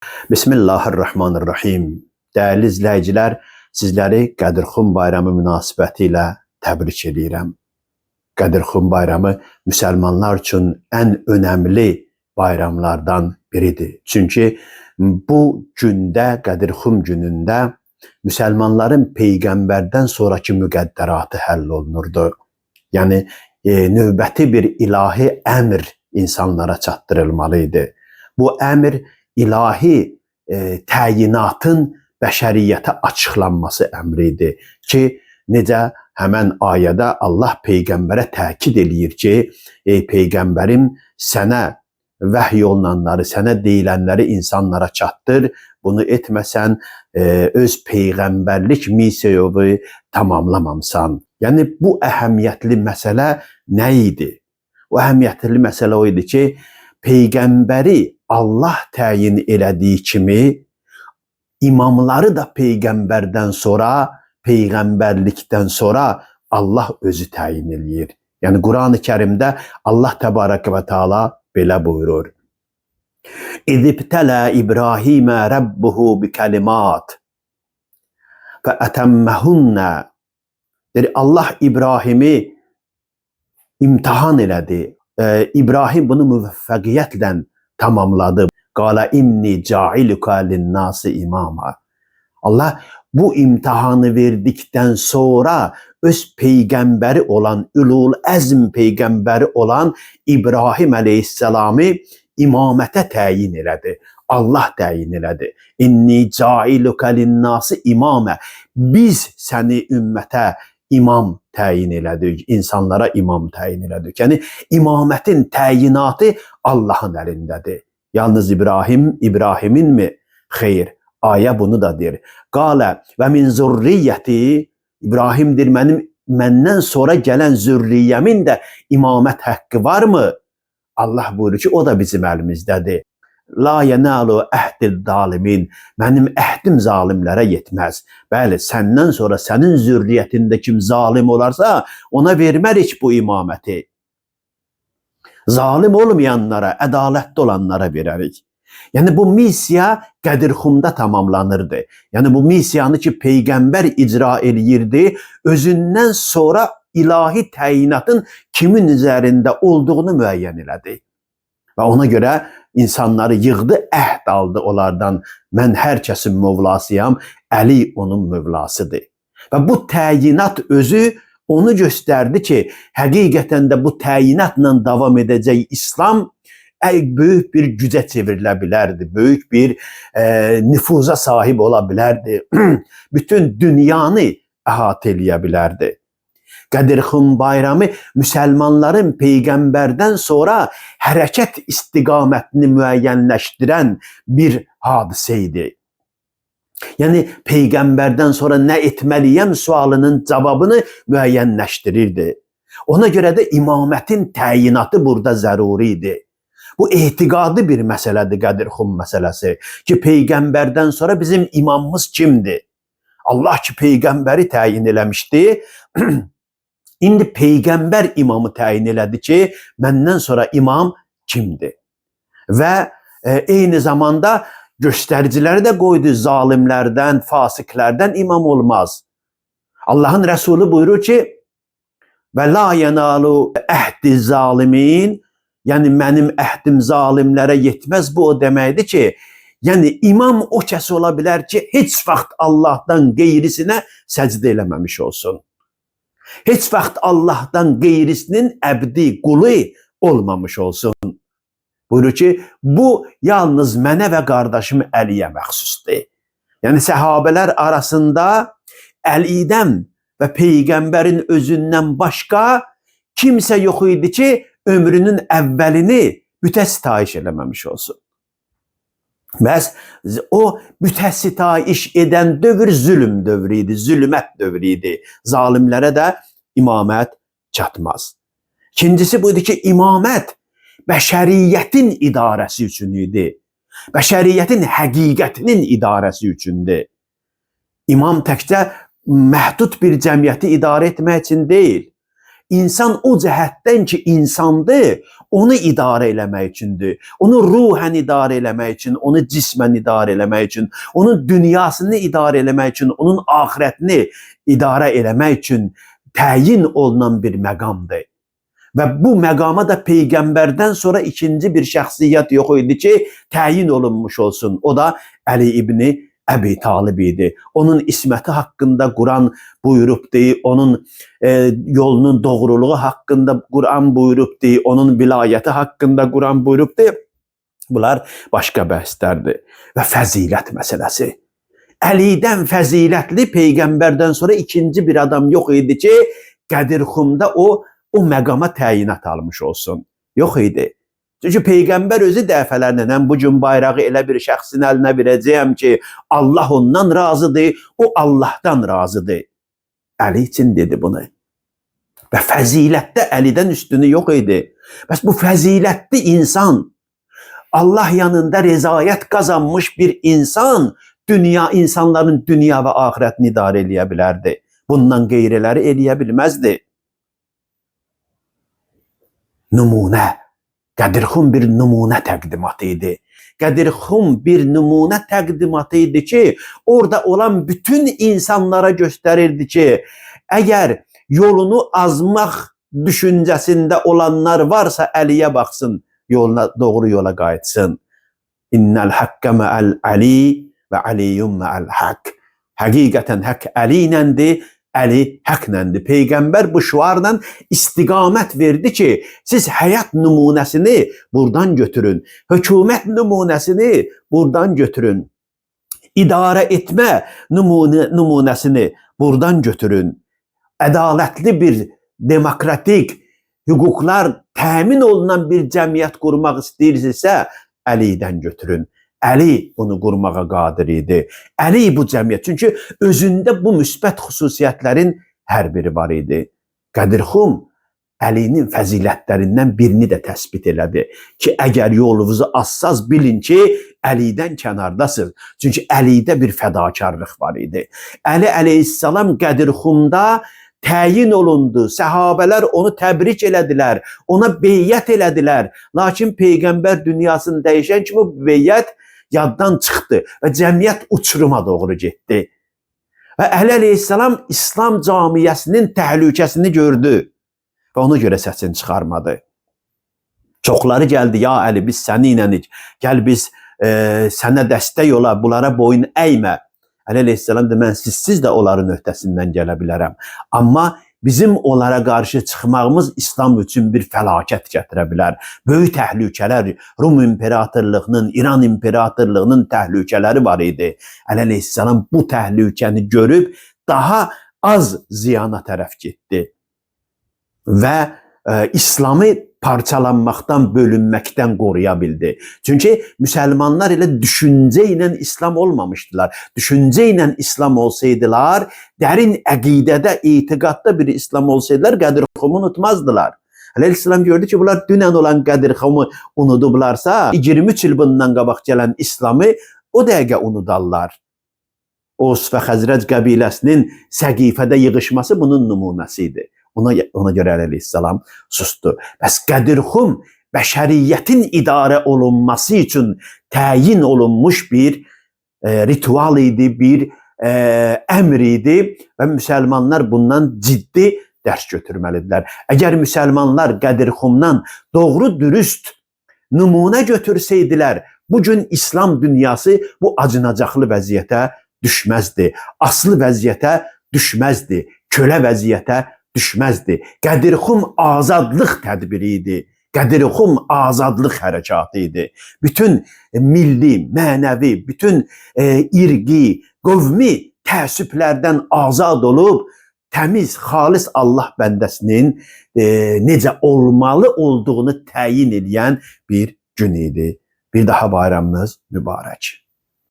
Bismillahirrahmanirrahim. Değerli izləyicilər, sizləri Qədirxum bayramı münasibəti ilə təbrik edirəm. Qədirxum bayramı müsəlmanlar üçün ən önəmli bayramlardan biridir. Çünki bu gündə, Qədirxum günündə müsəlmanların Peyğəmbərdən sonraki müqəddəratı həll olunurdu. Yəni, növbəti bir ilahi əmr insanlara çatdırılmalıydı. Bu əmr ilahi təyinatın bəşəriyyətə açıqlanması əmri idi ki, necə həmən ayədə Allah Peyğəmbərə təkid eləyir ki, ey Peyğəmbərim, sənə vəhy olunanları, sənə deyilənləri insanlara çatdır, bunu etməsən öz Peyğəmbərlik missiyovu tamamlamamısan. Yəni, bu əhəmiyyətli məsələ nə idi? O əhəmiyyətli məsələ o idi ki, Peyğəmbəri Allah təyin elədiyi kimi, imamları da Peyğəmbərdən sonra, Peyğəmbərlikdən sonra Allah özü təyin eləyir. Yəni, Quran-ı Kərimdə Allah Təbarəkə və Teala belə buyurur. İzibtələ İbrahimə Rəbbuhu bi kəlimat və ətəmməhunnə. Allah İbrahimi imtihan elədi. İbrahim bunu müvəffəqiyyətlə tamamladı. Qala inni cailuka linnasi imama. Allah bu imtihanı verdikdən sonra öz peyğəmbəri olan, Ülul Əzm peyğəmbəri olan İbrahim əleyhisselamı imamətə təyin elədi. Allah təyin elədi. İnni cailuka linnasi imama. Biz səni ümmətə imam təyin elədik, insanlara imam təyin elədik. Yəni, imamətin təyinatı Allahın əlindədir. Yalnız İbrahimin mi? Xeyr, ayə bunu da deyir. Qalə və min zürriyyəti, İbrahimdir, məndən sonra gələn zürriyyəmin də imamət haqqı varmı? Allah buyurur ki, o da bizim əlimizdədir. La yenalu əhdil zalimin. Mənim əhdim zalimlərə yetməz. Bəli, səndən sonra sənin zürriyyətində kim zalim olarsa, ona vermərik bu imaməti. Zalim olmayanlara, ədalətli olanlara verərik. Yəni, bu missiya Qədirxumda tamamlanırdı. Yəni, bu missiyanı ki, Peyğəmbər icra eləyirdi, özündən sonra ilahi təyinatın kimin üzərində olduğunu müəyyən elədi. Və ona görə insanları yığdı, əhd aldı onlardan. Mən hər kəsin mövlasıyam, Əli onun mövlasıdır. Və bu təyinat özü onu göstərdi ki, həqiqətən də bu təyinatla davam edəcək İslam böyük bir gücə çevrilə bilərdi, böyük bir nüfuza sahib ola bilərdi, bütün dünyanı əhatə eləyə bilərdi. Qədirxum bayramı müsəlmanların Peyğəmbərdən sonra hərəkət istiqamətini müəyyənləşdirən bir hadisə idi. Yəni, Peyğəmbərdən sonra nə etməliyəm sualının cavabını müəyyənləşdirirdi. Ona görə də imamətin təyinatı burada zəruri idi. Bu etiqadi bir məsələdir, Qədirxum məsələsi. Ki, Peyğəmbərdən sonra bizim imamımız kimdir? Allah ki, Peyğəmbəri təyin eləmişdi. İndi Peyğəmbər imamı təyin elədi ki, məndən sonra imam kimdir? Və eyni zamanda göstəriciləri də qoydu, zalimlərdən, fasiqlərdən imam olmaz. Allahın Rəsulü buyurur ki, və la yenalu əhdi zalimin, yəni mənim əhdim zalimlərə yetməz. Bu o deməkdir ki, yəni imam o kəs ola bilər ki, heç vaxt Allahdan qeyrisinə səcdə eləməmiş olsun. Heç vaxt Allahdan qeyrisinin əbdi, qulu olmamış olsun. Buyurur ki, bu yalnız mənə və qardaşım Əliyə məxsusdur. Yəni, səhabələr arasında Əlidən və Peyğəmbərin özündən başqa kimsə yox idi ki, ömrünün əvvəlini bütə sitayiş eləməmiş olsun. Bəs o bütə sitayiş edən dövr zülm dövrü idi, zülmət dövrü idi. Zalimlərə də imamət çatmaz. İkincisi buydu ki, imamət bəşəriyyətin idarəsi üçün idi. Bəşəriyyətin həqiqətinin idarəsi üçündür. İmam təkcə məhdud bir cəmiyyəti idarə etmək üçün deyil. insan o cəhətdən ki, insandır, onu idarə eləmək üçündür. Onu ruhən idarə eləmək üçün, onu cismən idarə eləmək üçün, onun dünyasını idarə eləmək üçün, onun axirətini idarə eləmək üçün təyin olunan bir məqamdır. Və bu məqama da Peyğəmbərdən sonra ikinci bir şəxsiyyət yox idi ki, təyin olunmuş olsun. O da Əli ibn Əbi Talib idi. Onun isməti haqqında Quran buyurubdur, onun yolunun doğruluğu haqqında Quran buyurubdur, onun vilayəti haqqında Quran buyurubdur. Bunlar başqa bəhslərdir. Və fəzilət məsələsi. Əlidən fəzilətli Peyğəmbərdən sonra ikinci bir adam yox idi ki, Qədirxumda o məqama təyinat almış olsun. Yox idi. Çünki Peyğəmbər özü dəfələrlə mən bu gün bayrağı elə bir şəxsin əlinə verəcəyəm ki, Allah ondan razıdır, o Allahdan razıdır. Əli üçün dedi bunu. Və fəzilətdə Əlidən üstünü yox idi. Bəs bu fəzilətli insan, Allah yanında rəzayət qazanmış bir insan, insanların dünya və axirətini idarə eləyə bilərdi. Bundan qeyriləri eləyə bilməzdi. Nümunə. Qədirxum bir nümunə təqdimatı idi. Qədirxum bir nümunə təqdimatı idi ki, orada olan bütün insanlara göstərirdi ki, əgər yolunu azmaq düşüncəsində olanlar varsa Əliyə baxsın, doğru yola qayıtsın. İnnəl haqqə mə'əl Əli və Əliyyum mə'əl haqq. Həqiqətən haqq Əli iləndir, Əli həqləndir. Peyğəmbər bu şüarla istiqamət verdi ki, siz həyat nümunəsini buradan götürün, hökumət nümunəsini buradan götürün, idarə etmə nümunəsini buradan götürün, ədalətli bir demokratik hüquqlar təmin olunan bir cəmiyyət qurmaq istəyirsinizsə, Əlidən götürün. Əli bunu qurmağa qadir idi. Əli bu cəmiyyət. Çünki özündə bu müsbət xüsusiyyətlərin hər biri var idi. Qədirxum Əlinin fəzilətlərindən birini də təsbit elədi ki, əgər yolunuzu azsaz bilin ki, Əlidən kənardasınız. Çünki Əlidə bir fədakarlıq var idi. Əli əleyhissalam Qədirxumda təyin olundu. Səhabələr onu təbrik elədilər, ona beyyət elədilər. Lakin Peyğəmbər dünyasını dəyişən kimi bu beyyət yaddan çıxdı və cəmiyyət uçuruma doğru getdi. Və Əli əleyhissalam İslam camiyyəsinin təhlükəsini gördü və ona görə səsini çıxarmadı. Çoxları gəldi, ya Əli biz səninlənik, gəl biz sənə dəstək ola, bunlara boyun əymə. Əli əleyhissalam da mən sizsiz də onların öhdəsindən gələ bilərəm. Amma bizim onlara qarşı çıxmağımız İslam üçün bir fəlakət gətirə bilər. Böyük təhlükələr, Rum imperatorluğunun, İran imperatorluğunun təhlükələri var idi. Əli əleyhissalam bu təhlükəni görüb daha az ziyana tərəf getdi. Və İslamı parçalanmaqdan, bölünməkdən qoruya bildi. Çünki müsəlmanlar elə düşüncə ilə İslam olmamışdılar. Düşüncə ilə İslam olsaydılar, dərin əqidədə, etiqadda bir İslam olsaydılar, Qədirxumu unutmazdılar. Əleyhissalam gördü ki, bunlar dünən olan Qədirxumu unudublarsa, 23 il bundan qabaq gələn İslamı o dəqiqə unudarlar. Os və Xəzrəc qəbiləsinin Səqifədə yığışması bunun nümunəsi idi. Ona görə əleyhissalam sustu. Bəs Qədirxum bəşəriyyətin idarə olunması üçün təyin olunmuş bir ritual idi, bir əmr idi və müsəlmanlar bundan ciddi dərs götürməlidirlər. Əgər müsəlmanlar Qədirxumdan doğru dürüst nümunə götürsəydilər, bugün İslam dünyası bu acınacaqlı vəziyyətə düşməzdi, aslı vəziyyətə düşməzdi, kölə vəziyyətə düşməzdi. Qədirxum azadlıq tədbiri idi. Qədirxum azadlıq hərəkatı idi. Bütün milli, mənəvi, bütün irqi, qövmi təəssüblərdən azad olub, təmiz, xalis Allah bəndəsinin necə olmalı olduğunu təyin edən bir gün idi. Bir daha bayramınız mübarək.